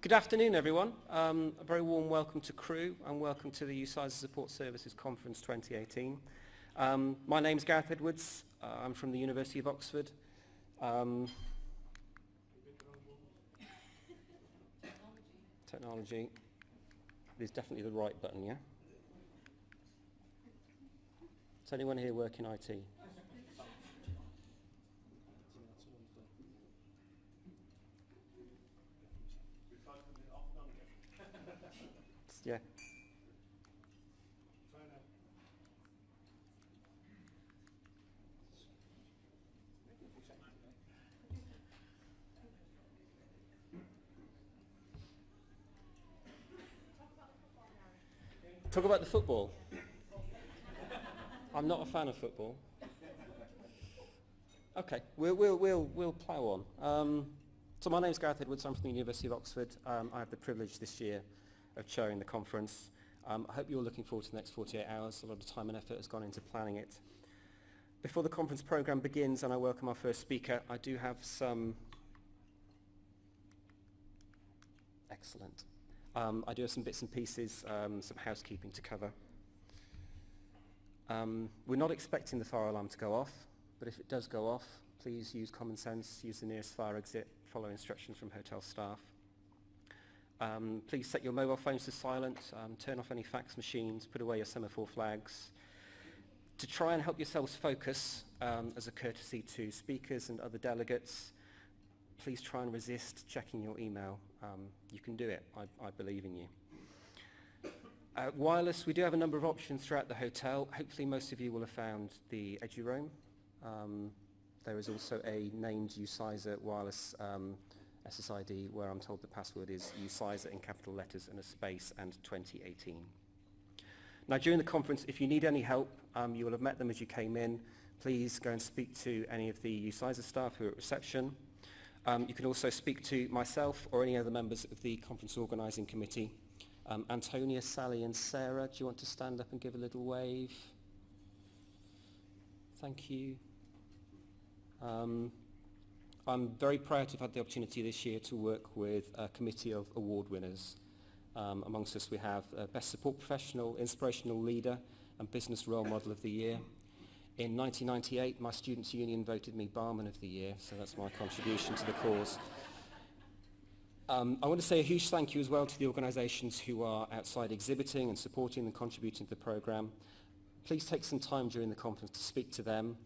Good afternoon, everyone. A very warm welcome to Crewe and welcome to the UCISA Support Services Conference 2018. My name's Gareth Edwards. I'm from the University of Oxford. Technology is definitely the right button, yeah? Does anyone here work in IT? Yeah. Talk about the football. I'm not a fan of football. Okay, we'll plough on. So my name's Gareth Edwards. I'm from the University of Oxford. I have the privilege this year of chairing the conference. I hope you're looking forward to the next 48 hours. A lot of time and effort has gone into planning it. Before the conference programme begins and I welcome our first speaker, I do have some... Excellent. I do have some bits and pieces, some housekeeping to cover. We're not expecting the fire alarm to go off, but if it does go off, please use common sense, use the nearest fire exit, follow instructions from hotel staff. Please set your mobile phones to silent, turn off any fax machines, put away your semaphore flags. To try and help yourselves focus, as a courtesy to speakers and other delegates, please try and resist checking your email. You can do it, I believe in you. Wireless, we do have a number of options throughout the hotel. Hopefully most of you will have found the EduRoam. There is also a named UCISA wireless SSID where I'm told the password is UCISA in capital letters and a space and 2018. Now during the conference, if you need any help, you will have met them as you came in. Please go and speak to any of the UCISA staff who are at reception. You can also speak to myself or any other members of the conference organising committee. Antonia, Sally and Sarah, do you want to stand up and give a little wave? Thank you. I'm very proud to have had the opportunity this year to work with a committee of award winners. Amongst us we have Best Support Professional, Inspirational Leader and Business Role Model of the Year. In 1998, my Students' Union voted me Barman of the Year, so that's my contribution to the cause. I want to say a huge thank you as well to the organisations who are outside exhibiting and supporting and contributing to the programme. Please take some time during the conference to speak to them.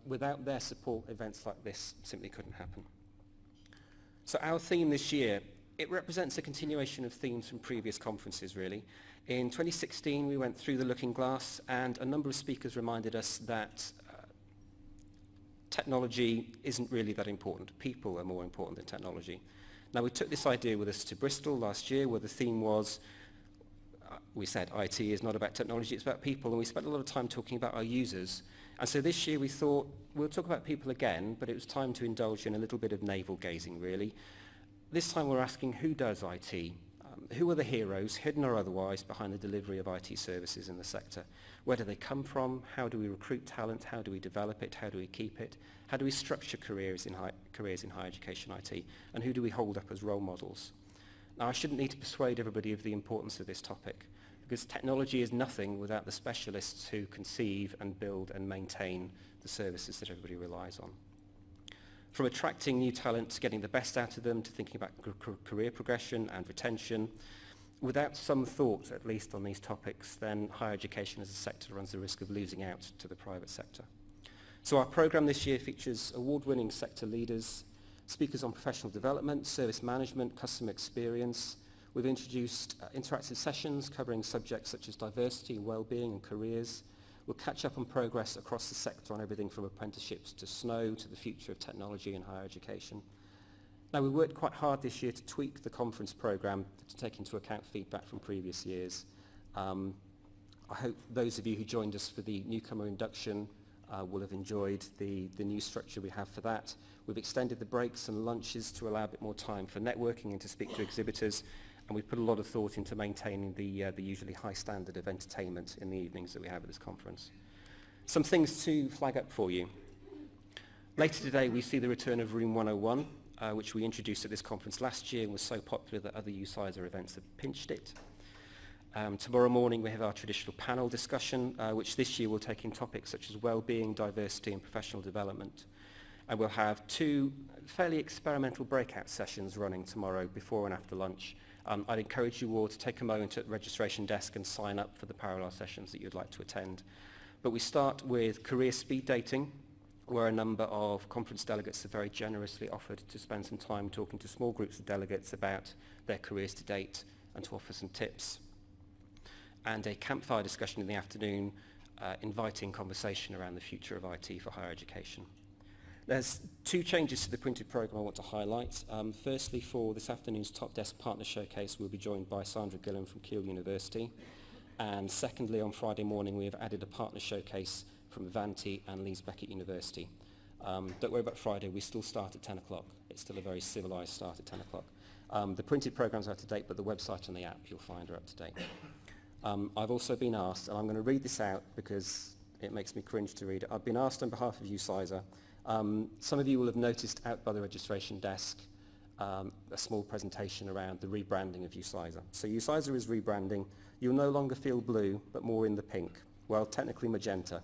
Without their support, events like this simply couldn't happen. So our theme this year, it represents a continuation of themes from previous conferences really. In 2016 we went through the looking glass and a number of speakers reminded us that technology isn't really that important. People are more important than technology. Now we took this idea with us to Bristol last year where the theme was, we said IT is not about technology, it's about people, and we spent a lot of time talking about our users. And so this year we thought, we'll talk about people again, but it was time to indulge in a little bit of navel gazing really. This time we're asking who does IT? Who are the heroes, hidden or otherwise, behind the delivery of IT services in the sector? Where do they come from? How do we recruit talent? How do we develop it? How do we keep it? How do we structure careers in higher education IT? And who do we hold up as role models? Now I shouldn't need to persuade everybody of the importance of this topic, because technology is nothing without the specialists who conceive and build and maintain the services that everybody relies on. From attracting new talent to getting the best out of them to thinking about career progression and retention, without some thought at least on these topics, then higher education as a sector runs the risk of losing out to the private sector. So our programme this year features award-winning sector leaders, speakers on professional development, service management, customer experience. We've introduced interactive sessions covering subjects such as diversity, well-being and careers. We'll catch up on progress across the sector on everything from apprenticeships to SNOW to the future of technology in higher education. Now we worked quite hard this year to tweak the conference programme to take into account feedback from previous years. I hope those of you who joined us for the newcomer induction will have enjoyed the new structure we have for that. We've extended the breaks and lunches to allow a bit more time for networking and to speak to exhibitors, and we've put a lot of thought into maintaining the usually high standard of entertainment in the evenings that we have at this conference. Some things to flag up for you. Later today we see the return of Room 101. which we introduced at this conference last year and was so popular that other UCISA events have pinched it. Tomorrow morning we have our traditional panel discussion, which this year will take in topics such as well-being, diversity and professional development. And we'll have 2 fairly experimental breakout sessions running tomorrow before and after lunch. I'd encourage you all to take a moment at the registration desk and sign up for the parallel sessions that you'd like to attend. But we start with career speed dating, where a number of conference delegates have very generously offered to spend some time talking to small groups of delegates about their careers to date and to offer some tips. And a campfire discussion in the afternoon, inviting conversation around the future of IT for higher education. There's 2 changes to the printed programme I want to highlight. Firstly, for this afternoon's Top Desk Partner Showcase, we'll be joined by Sandra Gillam from Keele University. And secondly, on Friday morning, we have added a partner showcase from Avanti and Leeds Beckett University. Don't worry about Friday, we still start at 10 o'clock. It's still a very civilised start at 10 o'clock. The printed programmes are up to date, but the website and the app you'll find are up to date. I've also been asked, and I'm going to read this out because it makes me cringe to read it. I've been asked on behalf of UCISA. Some of you will have noticed out by the registration desk a small presentation around the rebranding of UCISA. So UCISA is rebranding. You'll no longer feel blue, but more in the pink. Well, technically magenta.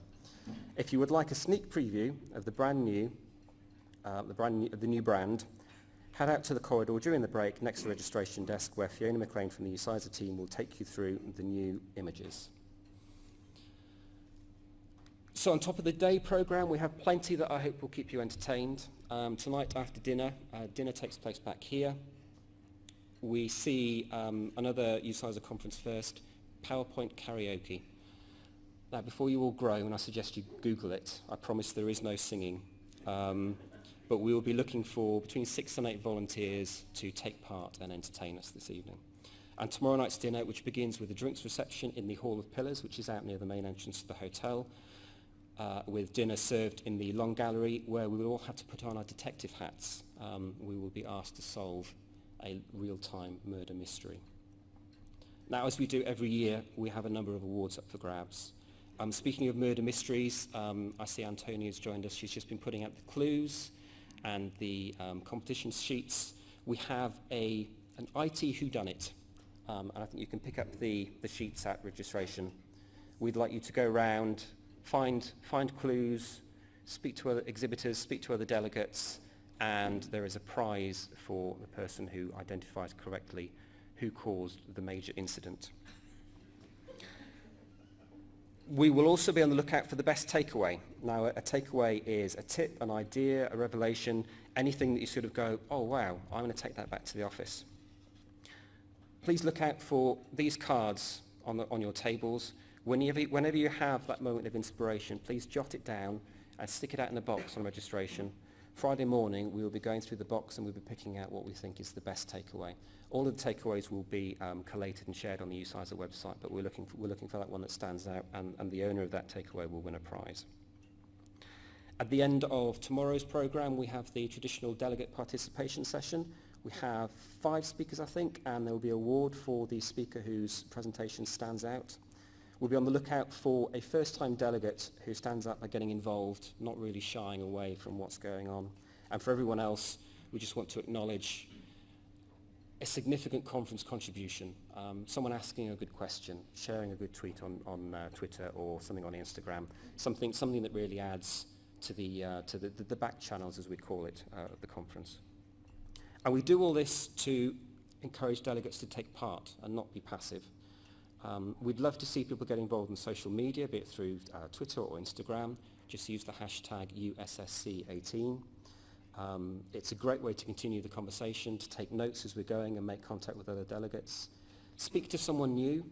If you would like a sneak preview of the new brand, head out to the corridor during the break next to the registration desk, where Fiona McLean from the UCISA team will take you through the new images. So on top of the day programme, we have plenty that I hope will keep you entertained. Tonight after dinner, dinner takes place back here. We see another UCISA conference first, PowerPoint karaoke. Now before you all groan, I suggest you Google it. I promise there is no singing. But we will be looking for between 6 and 8 volunteers to take part and entertain us this evening. And tomorrow night's dinner, which begins with a drinks reception in the Hall of Pillars, which is out near the main entrance to the hotel, with dinner served in the Long Gallery, where we will all have to put on our detective hats. We will be asked to solve a real-time murder mystery. Now, as we do every year, we have a number of awards up for grabs. Speaking of murder mysteries, I see Antonia's joined us. She's just been putting out the clues and the competition sheets. We have an IT whodunit, and I think you can pick up the sheets at registration. We'd like you to go around, find clues, speak to other exhibitors, speak to other delegates, and there is a prize for the person who identifies correctly who caused the major incident. We will also be on the lookout for the best takeaway. Now, a takeaway is a tip, an idea, a revelation, anything that you sort of go, oh wow, I'm going to take that back to the office. Please look out for these cards on your tables. Whenever you have that moment of inspiration, please jot it down and stick it out in a box on registration. Friday morning, we will be going through the box and we'll be picking out what we think is the best takeaway. All of the takeaways will be collated and shared on the UCISA website, but we're looking for that one that stands out, and the owner of that takeaway will win a prize. At the end of tomorrow's programme, we have the traditional delegate participation session. We have 5 speakers, I think, and there will be an award for the speaker whose presentation stands out. We'll be on the lookout for a first-time delegate who stands out by getting involved, not really shying away from what's going on. And for everyone else, we just want to acknowledge a significant conference contribution. Someone asking a good question, sharing a good tweet on Twitter or something on Instagram, something that really adds to the back channels, as we call it, of the conference. And we do all this to encourage delegates to take part and not be passive. We'd love to see people get involved in social media, be it through Twitter or Instagram. Just use the hashtag UCISA-SSG18. It's a great way to continue the conversation, to take notes as we're going and make contact with other delegates. Speak to someone new.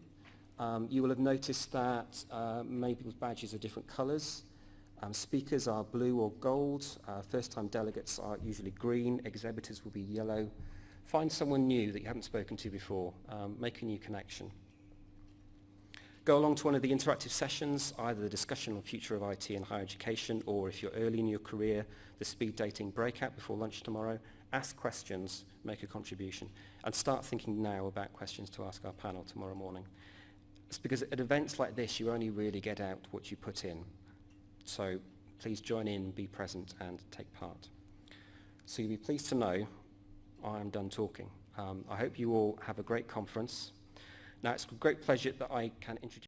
You will have noticed that many people's badges are different colours. Speakers are blue or gold. First-time delegates are usually green. Exhibitors will be yellow. Find someone new that you haven't spoken to before. Make a new connection. Go along to one of the interactive sessions, either the discussion on future of IT and higher education, or if you're early in your career, the speed dating breakout before lunch tomorrow. Ask questions, make a contribution, and start thinking now about questions to ask our panel tomorrow morning. It's because at events like this, you only really get out what you put in. So please join in, be present, and take part. So you'll be pleased to know I am done talking. I hope you all have a great conference. Now, it's a great pleasure that I can introduce